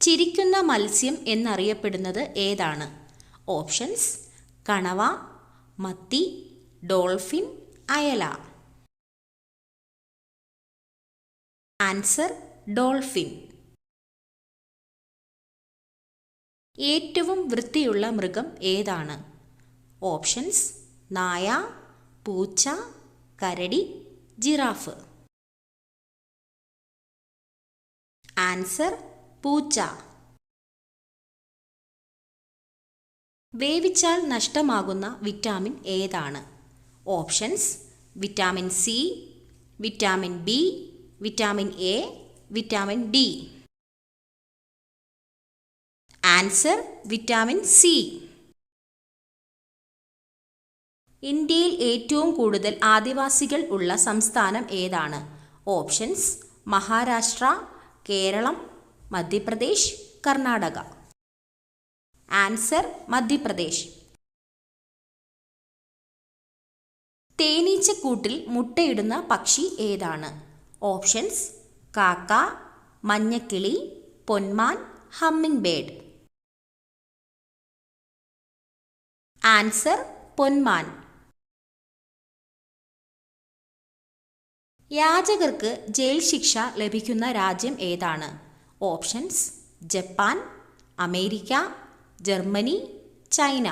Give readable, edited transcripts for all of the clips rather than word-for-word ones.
ചിരിക്കുന്ന മത്സ്യം എന്നറിയപ്പെടുന്നത് ഏതാണ്? ഓപ്ഷൻസ്: കണവ, മത്തി, ഡോൾഫിൻ, അയല. Answer: dolphin. ഏറ്റവും വൃത്തിയുള്ള മൃഗം ഏതാണ്? ഓപ്ഷൻസ്: നായ, പൂച്ച, കരടി, ജിറാഫ്. ആൻസർ: പൂച്ച. വേവിച്ചാൽ നഷ്ടമാകുന്ന വിറ്റാമിൻ ഏതാണ്? Options: vitamin C, vitamin B, vitamin A, vitamin D. Answer: vitamin C. ഇന്ത്യയിൽ ഏറ്റവും കൂടുതൽ ആദിവാസികൾ ഉള്ള സംസ്ഥാനം ഏതാണ്? ഓപ്ഷൻസ്: മഹാരാഷ്ട്ര, കേരളം, മധ്യപ്രദേശ്, കർണാടക. ആൻസർ: മധ്യപ്രദേശ്. തേനീച്ചക്കൂട്ടിൽ മുട്ടയിടുന്ന പക്ഷി ഏതാണ്? ഓപ്ഷൻസ്: കാക്ക, മഞ്ഞക്കിളി, പൊന്മാൻ, ഹമ്മിങ് ബേർഡ്. ആൻസർ: പൊന്മാൻ. യാചകർക്ക് ജയിൽ ശിക്ഷ ലഭിക്കുന്ന രാജ്യം ഏതാണ്? Options: Japan, America, Germany, China.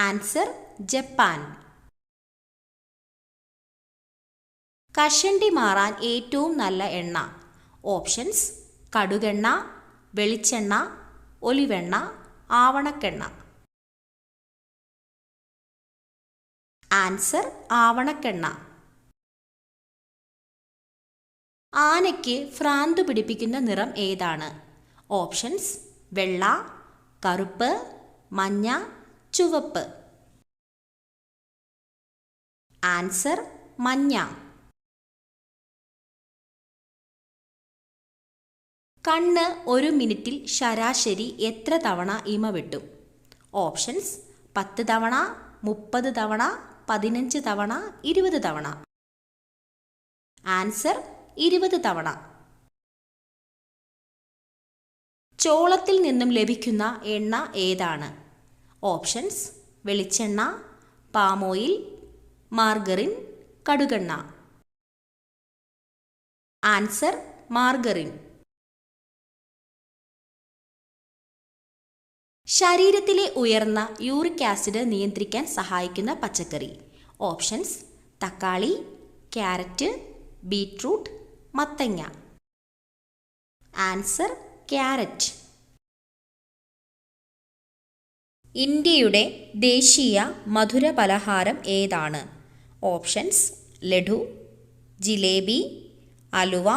Answer: Japan. കഷണ്ടി മാറാൻ ഏറ്റവും നല്ല എണ്ണ. ഓപ്ഷൻസ്: കടുകെണ്ണ, വെളിച്ചെണ്ണ, ഒലിവെണ്ണ, ആവണക്കെണ്ണ. ആൻസർ: ആവണക്കെണ്ണ. ആനയ്ക്ക് ഭ്രാന്ത് പിടിപ്പിക്കുന്ന നിറം ഏതാണ്? ഓപ്ഷൻസ്: വെള്ള, കറുപ്പ്, മഞ്ഞ, ചുവപ്പ്. ആൻസർ: മഞ്ഞ. കണ്ണ് ഒരു മിനിറ്റിൽ ശരാശരി എത്ര തവണ ഇമ വെട്ടും? ഓപ്ഷൻസ്: 10 തവണ, 30 തവണ, 15 തവണ, 20 തവണ. ആൻസർ: 20 തവണ. ചോളത്തിൽ നിന്നും ലഭിക്കുന്ന എണ്ണ ഏതാണ്? ഓപ്ഷൻസ്: വെളിച്ചെണ്ണ, palm oil, margarine, കടുകെണ്ണ. Answer: margarine. ശരീരത്തിലെ ഉയർന്ന യൂറിക് ആസിഡ് നിയന്ത്രിക്കാൻ സഹായിക്കുന്ന പച്ചക്കറി. ഓപ്ഷൻസ്: തക്കാളി, ക്യാരറ്റ്, ബീറ്റ്റൂട്ട്, മത്തങ്ങ. Answer: carrot. ഇന്ത്യയുടെ ദേശീയ മധുര പലഹാരം ഏതാണ്? ഓപ്ഷൻസ്: ലഡു, ജിലേബി, അലുവ,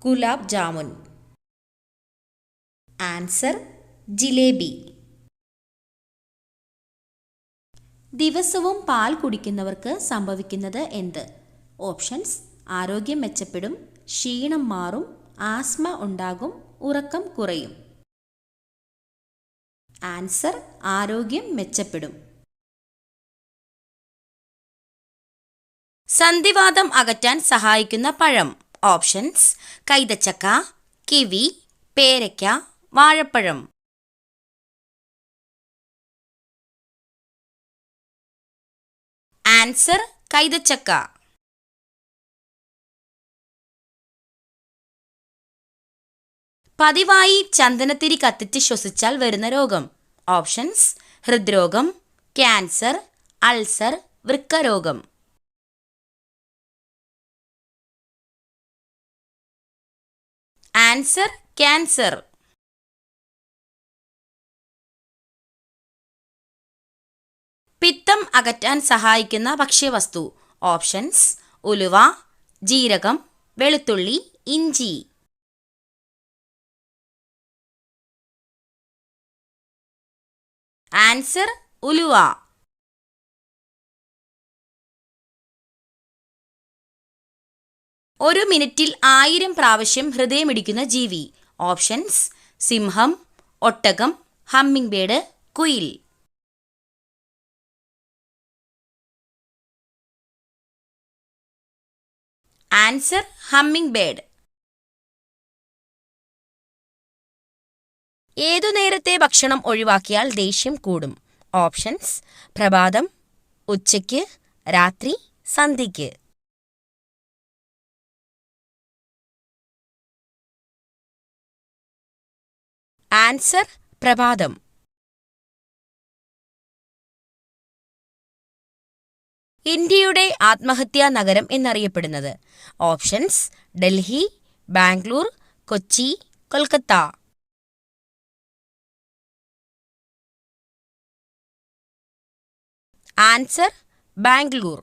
ഗുലാബ് ജാമുൻ. ആൻസർ: ജിലേബി. ദിവസവും പാൽ കുടിക്കുന്നവർക്ക് സംഭവിക്കുന്നത് എന്ത്? ഓപ്ഷൻസ്: ആരോഗ്യം മെച്ചപ്പെടും, ക്ഷീണം മാറും, ആസ്മ ഉണ്ടാകും, ഉറക്കം കുറയും. ആൻസർ: ആരോഗ്യം മെച്ചപ്പെടും. സന്ധിവാതം അകറ്റാൻ സഹായിക്കുന്ന പഴം. ഓപ്ഷൻസ്: കൈതച്ചക്ക, കിവി, പേരയ്ക്ക, വാഴപ്പഴം. ആൻസർ: കൈതച്ചക്ക. പതിവായി ചന്ദനത്തിരി കത്തിച്ച് ശ്വസിച്ചാൽ വരുന്ന രോഗം. ഓപ്ഷൻസ്: ഹൃദ്രോഗം, ക്യാൻസർ, അൾസർ, വൃക്കരോഗം. Answer: cancer. പിത്തം അകറ്റാൻ സഹായിക്കുന്ന ഭക്ഷ്യവസ്തു. ഓപ്ഷൻസ്: ഉലുവ, ജീരകം, വെളുത്തുള്ളി, ഇഞ്ചി. ആൻസർ: ഉലുവ. ഒരു മിനിറ്റിൽ 1000 പ്രാവശ്യം ഹൃദയമിടിക്കുന്ന ജീവി. ഓപ്ഷൻസ്: സിംഹം, ഒട്ടകം, ഹമ്മിങ് ബേർഡ്, കുയിൽ. Answer: humming bird. ഏതു നേരത്തെ ഭക്ഷണം ഒഴിവാക്കിയാൽ ദേഷ്യം കൂടും? ഓപ്ഷൻസ്: പ്രഭാതം, ഉച്ചയ്ക്ക്, രാത്രി, സന്ധ്യയ്ക്ക്. ആൻസർ: പ്രഭാതം. ഇന്ത്യയുടെ ആത്മഹത്യാ നഗരം എന്നറിയപ്പെടുന്നത്? ഓപ്ഷൻസ്: ഡൽഹി, ബാംഗ്ലൂർ, കൊച്ചി, കൊൽക്കത്ത. ആൻസർ: ബാംഗ്ലൂർ.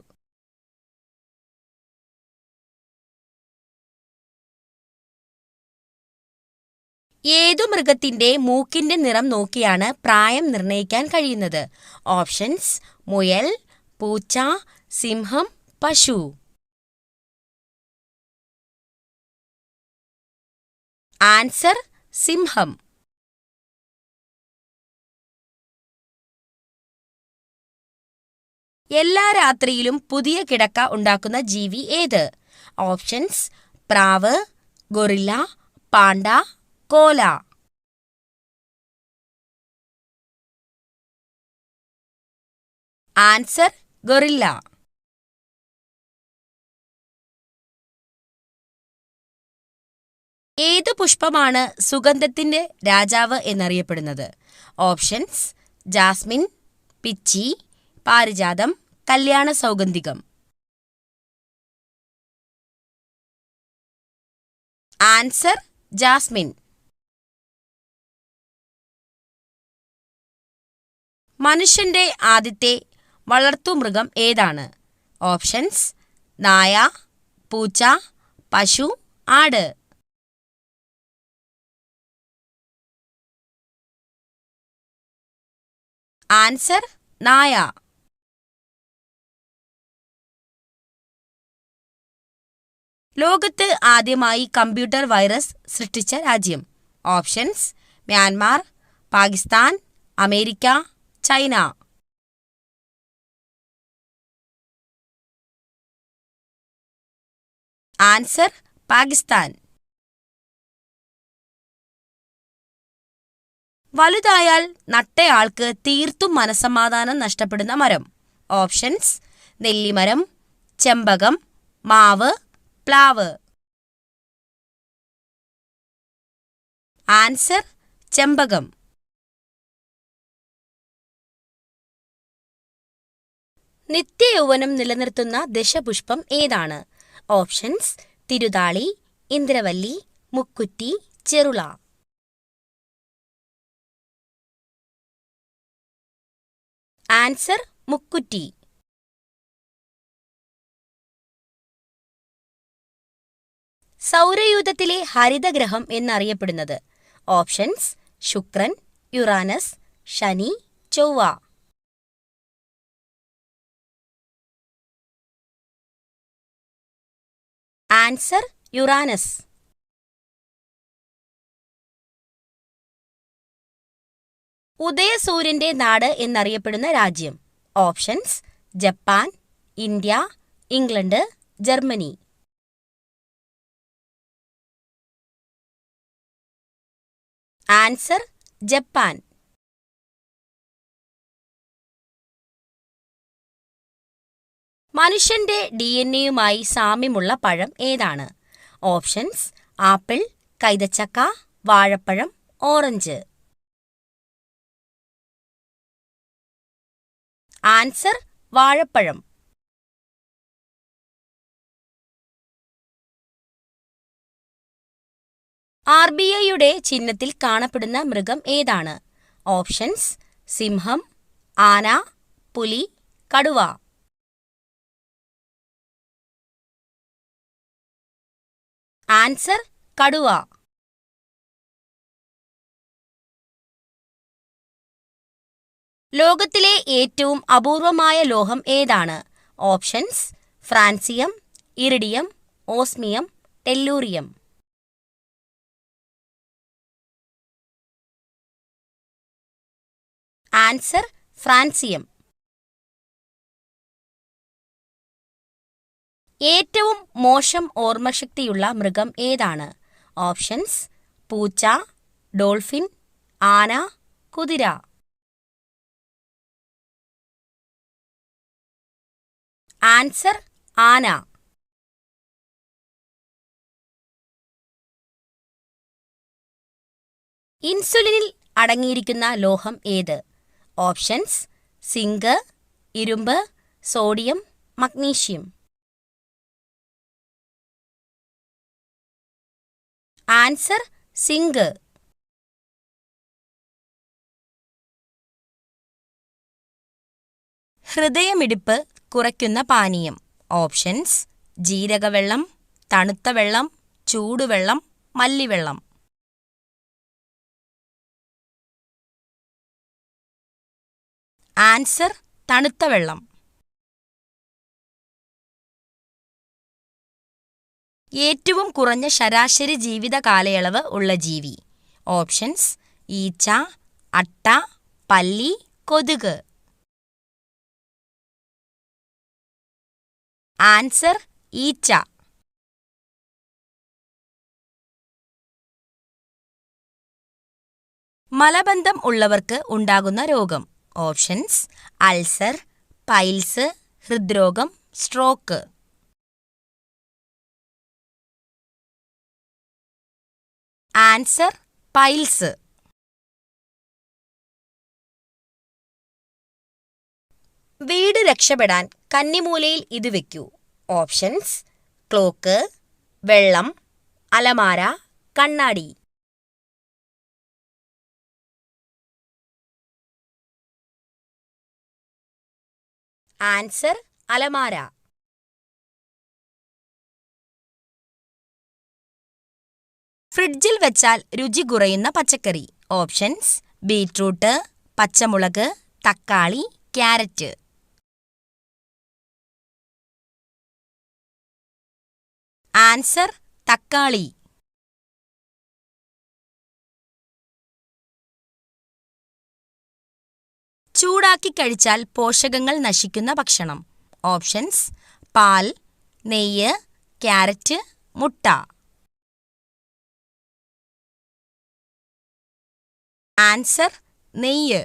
ഏതു മൃഗത്തിന്റെ മൂക്കിന്റെ നിറം നോക്കിയാണ് പ്രായം നിർണ്ണയിക്കാൻ കഴിയുന്നത്? ഓപ്ഷൻസ്: മുയൽ, പൂച്ച, സിംഹം, പശു. ആൻസർ: സിംഹം. എല്ലാ രാത്രിയിലും പുതിയ കിടക്ക ഉണ്ടാക്കുന്ന ജീവി ഏത്? ഓപ്ഷൻസ്: പ്രാവ്, ഗൊറില്ല, പാണ്ട, കോല. Answer: guerrilla. ഏതു പുഷ്പമാണ് സുഗന്ധത്തിന്റെ രാജാവ് എന്നറിയപ്പെടുന്നത്? ഓപ്ഷൻസ്: ജാസ്മിൻ, പിച്ചി, പാരിജാതം, കല്യാണ സൗഗന്ധികം. Answer: Jasmine. മനുഷ്യന്റെ ആദ്യത്തെ വളർത്തുമൃഗം ഏതാണ്? ഓപ്ഷൻസ്: നായ, പൂച്ച, പശു, ആട്. ആൻസർ: നായ. ലോകത്ത് ആദ്യമായി കമ്പ്യൂട്ടർ വൈറസ് സൃഷ്ടിച്ച രാജ്യം? Options: Myanmar, Pakistan, America, China. Answer: Pakistan. വലുതായാൽ നട്ടയാൾക്ക് തീർത്തും മനസ്സമാധാനം നഷ്ടപ്പെടുന്ന മരം? ഓപ്ഷൻസ്: നെല്ലിമരം, ചെമ്പകം, മാവ്, പ്ലാവ്. ആൻസർ: ചെമ്പകം. നിത്യയൗവനം നിലനിർത്തുന്ന ദശപുഷ്പം ഏതാണ്? ഓപ്ഷൻസ്: തിരുതാളി, ഇന്ദ്രവല്ലി, മുക്കുറ്റി, ചെറുള. ആൻസർ: മുക്കുറ്റി. സൗരയൂഥത്തിലെ ഹരിതഗ്രഹം എന്നറിയപ്പെടുന്നത്? ഓപ്ഷൻസ്: ശുക്രൻ, യുറാനസ്, ശനി, ചൊവ്വ. Answer: Uranus. ഉദയസൂര്യന്റെ നാട് എന്നറിയപ്പെടുന്ന രാജ്യം? Options: Japan, India, England, Germany. Answer: Japan. മനുഷ്യന്റെ DNA-യുമായി സാമ്യമുള്ള പഴം ഏതാണ്? ഓപ്ഷൻസ്: ആപ്പിൾ, കൈതച്ചക്ക, വാഴപ്പഴം, ഓറഞ്ച്. ആൻസർ: വാഴപ്പഴം. RBIയുടെ ചിഹ്നത്തിൽ കാണപ്പെടുന്ന മൃഗം ഏതാണ്? ഓപ്ഷൻസ്: സിംഹം, ആന, പുലി, കടുവ. ആൻസർ: കടുവ. ലോകത്തിലെ ഏറ്റവും അപൂർവമായ ലോഹം ഏതാണ്? Options: francium, iridium, osmium, tellurium. Answer: francium. ഏറ്റവും മോശം ഓർമ്മശക്തിയുള്ള മൃഗം ഏതാണ്? ഓപ്ഷൻസ്: പൂച്ച, ഡോൾഫിൻ, ആന, കുതിര. ആൻസർ ആന. ഇൻസുലിനിൽ അടങ്ങിയിരിക്കുന്ന ലോഹം ഏത്? ഓപ്ഷൻസ്: സിങ്ക്, ഇരുമ്പ്, സോഡിയം, മഗ്നീഷ്യം. Answer zinc. ഹൃദയമിടിപ്പ് കുറയ്ക്കുന്ന പാനീയം. ഓപ്ഷൻസ്: ജീരകവെള്ളം, തണുത്ത വെള്ളം, ചൂടുവെള്ളം, മല്ലിവെള്ളം. ആൻസർ തണുത്ത വെള്ളം. ഏറ്റവും കുറഞ്ഞ ശരാശരി ജീവിത കാലയളവ് ഉള്ള ജീവി. ഓപ്ഷൻസ്: ഈച്ച, അട്ട, പല്ലി, കൊതുക്. ആൻസർ ഈച്ച. മലബന്ധം ഉള്ളവർക്ക് ഉണ്ടാകുന്ന രോഗം. ഓപ്ഷൻസ്: അൾസർ, പൈൽസ്, ഹൃദ്രോഗം, സ്ട്രോക്ക്. Answer piles. വീട് രക്ഷപ്പെടാൻ കന്നിമൂലയിൽ ഇത് വെക്കൂ. ഓപ്ഷൻസ്: ക്ലോക്ക്, വെള്ളം, അലമാര, കണ്ണാടി. ആൻസർ അലമാര. ഫ്രിഡ്ജിൽ വെച്ചാൽ രുചി കുറയുന്ന പച്ചക്കറി. ഓപ്ഷൻസ്: ബീറ്റ്റൂട്ട്, പച്ചമുളക്, തക്കാളി, ക്യാരറ്റ്. ആൻസർ തക്കാളി. ചൂടാക്കി കഴിച്ചാൽ പോഷകങ്ങൾ നശിക്കുന്ന ഭക്ഷണം. ഓപ്ഷൻസ്: പാൽ, നെയ്യ്, ക്യാരറ്റ്, മുട്ട. ആൻസർ നെയ്യ്.